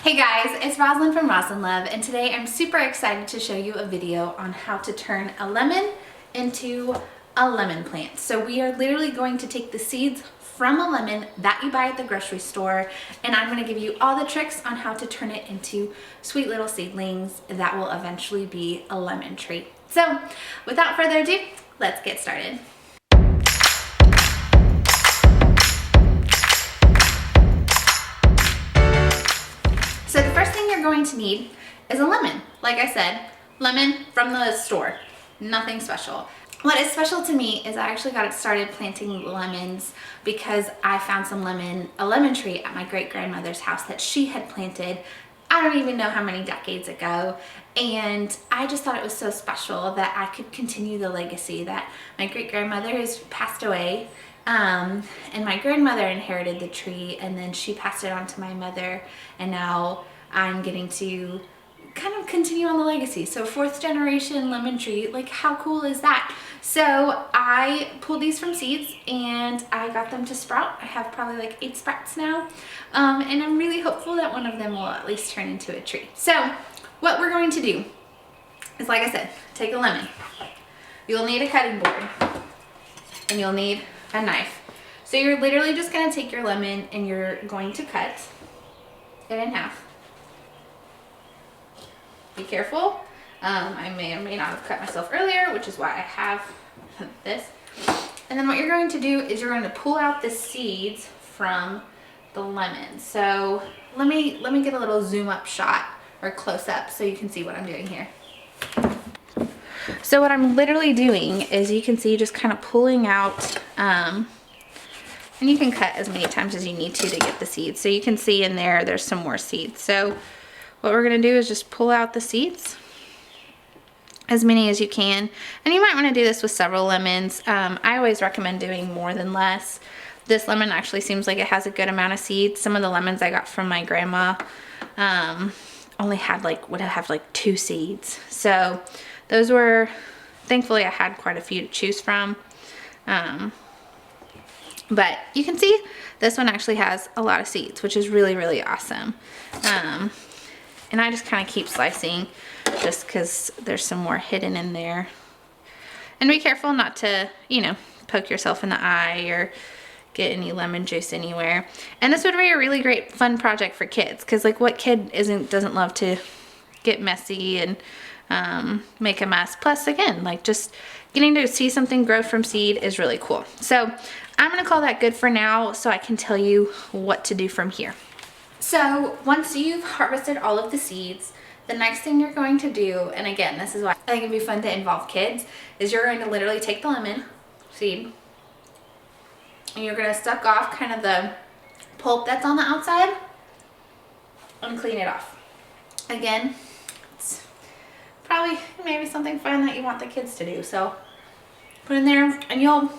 Hey guys, it's Roslyn from Roslyn Love, and today I'm super excited to show you a video on how to turn a lemon into a lemon plant. So we are literally going to take the seeds from a lemon that you buy at the grocery store, and I'm going to give you all the tricks on how to turn it into sweet little seedlings that will eventually be a lemon tree. So without further ado, let's get started. So the first thing you're going to need is a lemon. Like I said, lemon from the store, nothing special. What is special to me is I actually got started planting lemons because I found a lemon tree at my great-grandmother's house that she had planted, I don't even know how many decades ago, and I just thought it was so special that I could continue the legacy that my great-grandmother has passed away, and my grandmother inherited the tree, and then she passed it on to my mother, and now I'm getting to kind of continue on the legacy. So 4th generation lemon tree, like how cool is that? So I pulled these from seeds and I got them to sprout. I have probably like 8 sprouts now, and I'm really hopeful that one of them will at least turn into a tree. So what we're going to do is, like I said, take a lemon. You'll need a cutting board and you'll need a knife. So you're literally just going to take your lemon and you're going to cut it in half. Be careful. I may or may not have cut myself earlier, which is why I have this. And then what you're going to do is you're going to pull out the seeds from the lemon. So let me get a little zoom up shot or close up so you can see what I'm doing here. So what I'm literally doing is, you can see, just kind of pulling out, and you can cut as many times as you need to get the seeds. So you can see in there, there's some more seeds. So what we're going to do is just pull out the seeds, as many as you can. And you might want to do this with several lemons. I always recommend doing more than less. This lemon actually seems like it has a good amount of seeds. Some of the lemons I got from my grandma only had would have like 2 seeds. So those were, thankfully I had quite a few to choose from. But you can see this one actually has a lot of seeds, which is really, really awesome. And I just kind of keep slicing just because there's some more hidden in there. And be careful not to, poke yourself in the eye or get any lemon juice anywhere. And this would be a really great fun project for kids, because like what kid doesn't love to get messy and make a mess. Plus, again, like just getting to see something grow from seed is really cool. So I'm gonna call that good for now, so I can tell you what to do from here. So once you've harvested all of the seeds, the next thing you're going to do, and again, this is why I think it'd be fun to involve kids, is you're going to literally take the lemon seed and you're going to suck off kind of the pulp that's on the outside and clean it off. Again, it's probably maybe something fun that you want the kids to do. So put in there and you'll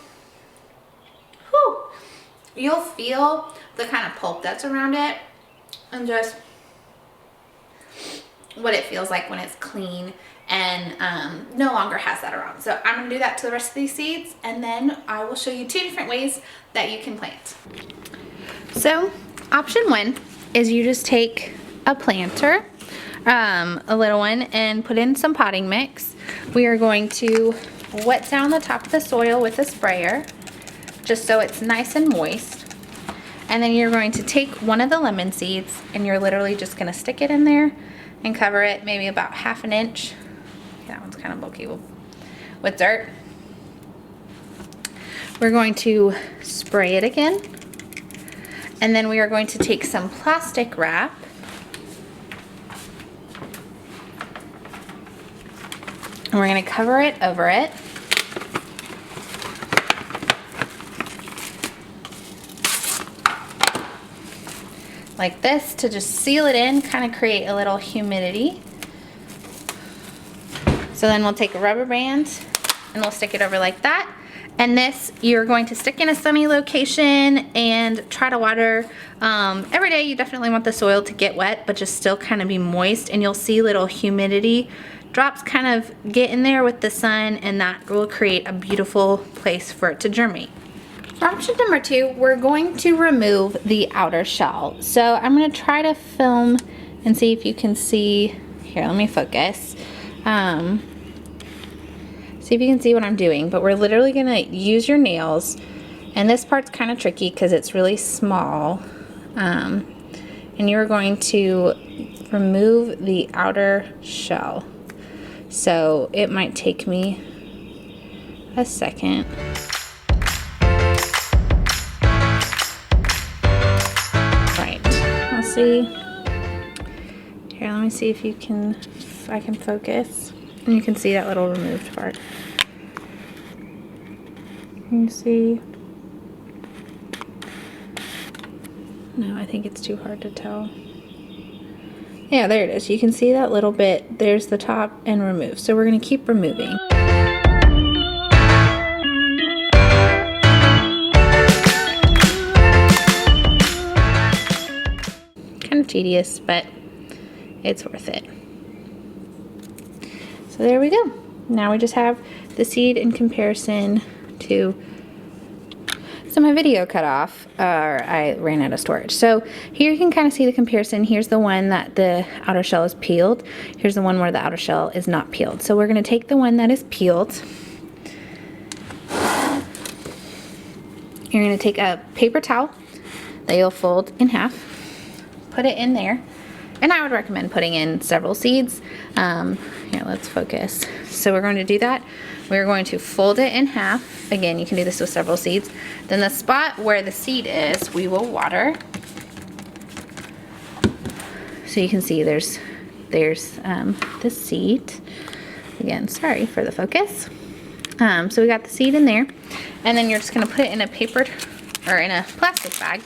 feel the kind of pulp that's around it, and just what it feels like when it's clean and no longer has that around. So I'm going to do that to the rest of these seeds, and then I will show you 2 different ways that you can plant. So option 1 is you just take a planter, a little one, and put in some potting mix. We are going to wet down the top of the soil with a sprayer just so it's nice and moist. And then you're going to take one of the lemon seeds and you're literally just going to stick it in there and cover it maybe about 1/2 inch. That one's kind of bulky, with dirt. We're going to spray it again. And then we are going to take some plastic wrap and we're going to cover it over it. Like this, to just seal it in, kind of create a little humidity. So then we'll take a rubber band and we'll stick it over like that. And this you're going to stick in a sunny location and try to water every day. You definitely want the soil to get wet, but just still kind of be moist, and you'll see little humidity drops kind of get in there with the sun, and that will create a beautiful place for it to germinate. For option number 2, we're going to remove the outer shell. So I'm going to try to film and see if you can see, here, let me focus. See if you can see what I'm doing, but we're literally gonna use your nails, and this part's kind of tricky because it's really small, and you're going to remove the outer shell. So it might take me a second. Right, let's see. Here, let me see if I can focus. And you can see that little removed part. You can see. No, I think it's too hard to tell. Yeah, there it is. You can see that little bit. There's the top and remove. So we're going to keep removing. Kind of tedious, but it's worth it. So there we go. Now we just have the seed in comparison to, so my video cut off, or I ran out of storage. So here you can kind of see the comparison. Here's the one that the outer shell is peeled. Here's the one where the outer shell is not peeled. So we're gonna take the one that is peeled. You're gonna take a paper towel that you'll fold in half, put it in there. And I would recommend putting in several seeds. Here, let's focus. So we're going to do that. We're going to fold it in half. Again, you can do this with several seeds. Then the spot where the seed is, we will water. So you can see there's the seed. Again, sorry for the focus. So we got the seed in there. And then you're just gonna put it in a paper, or in a plastic bag.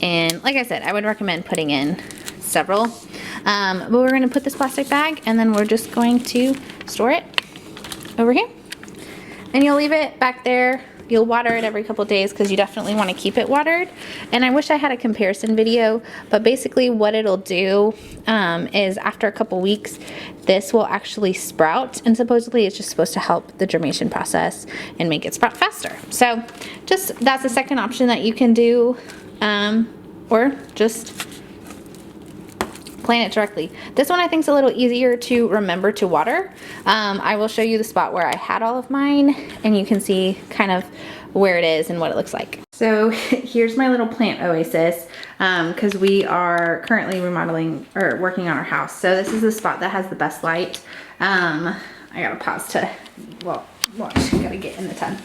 And like I said, I would recommend putting in several. But we're going to put this plastic bag, and then we're just going to store it over here. And you'll leave it back there. You'll water it every couple days because you definitely want to keep it watered. And I wish I had a comparison video, but basically what it'll do is after a couple weeks, this will actually sprout, and supposedly it's just supposed to help the germination process and make it sprout faster. So just, that's the second option that you can do. Or just plant it directly. This one I think is a little easier to remember to water. I will show you the spot where I had all of mine, and you can see kind of where it is and what it looks like. So here's my little plant oasis, because we are currently remodeling or working on our house. So this is the spot that has the best light. I gotta pause to, well, watch, gotta get in the tub.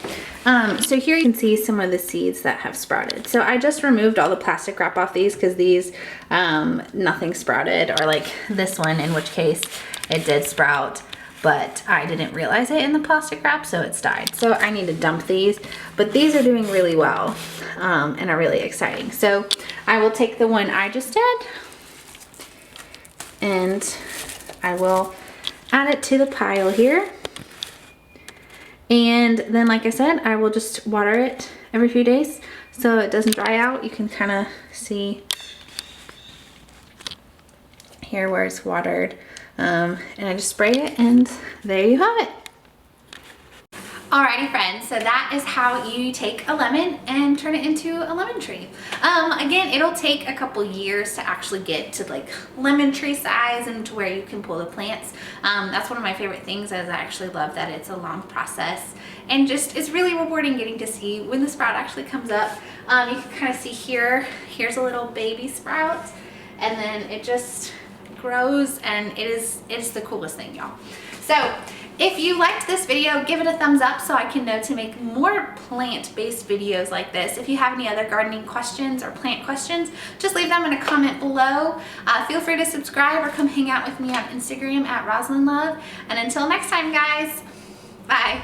So here you can see some of the seeds that have sprouted. So I just removed all the plastic wrap off these because these, nothing sprouted, or like this one, in which case it did sprout, but I didn't realize it in the plastic wrap, so it's died. So I need to dump these, but these are doing really well, and are really exciting. So I will take the one I just did, and I will add it to the pile here. And then, like I said, I will just water it every few days so it doesn't dry out. You can kind of see here where it's watered. And I just spray it, and there you have it. Alrighty friends, so that is how you take a lemon and turn it into a lemon tree. Again, it'll take a couple years to actually get to like lemon tree size and to where you can pull the plants. That's one of my favorite things, is I actually love that it's a long process, and just it's really rewarding getting to see when the sprout actually comes up. You can kind of see here's a little baby sprout, and then it just grows, and it's the coolest thing, y'all. So if you liked this video, give it a thumbs up so I can know to make more plant-based videos like this. If you have any other gardening questions or plant questions, just leave them in a comment below. Feel free to subscribe or come hang out with me on Instagram at RosalindLove. And until next time, guys, bye.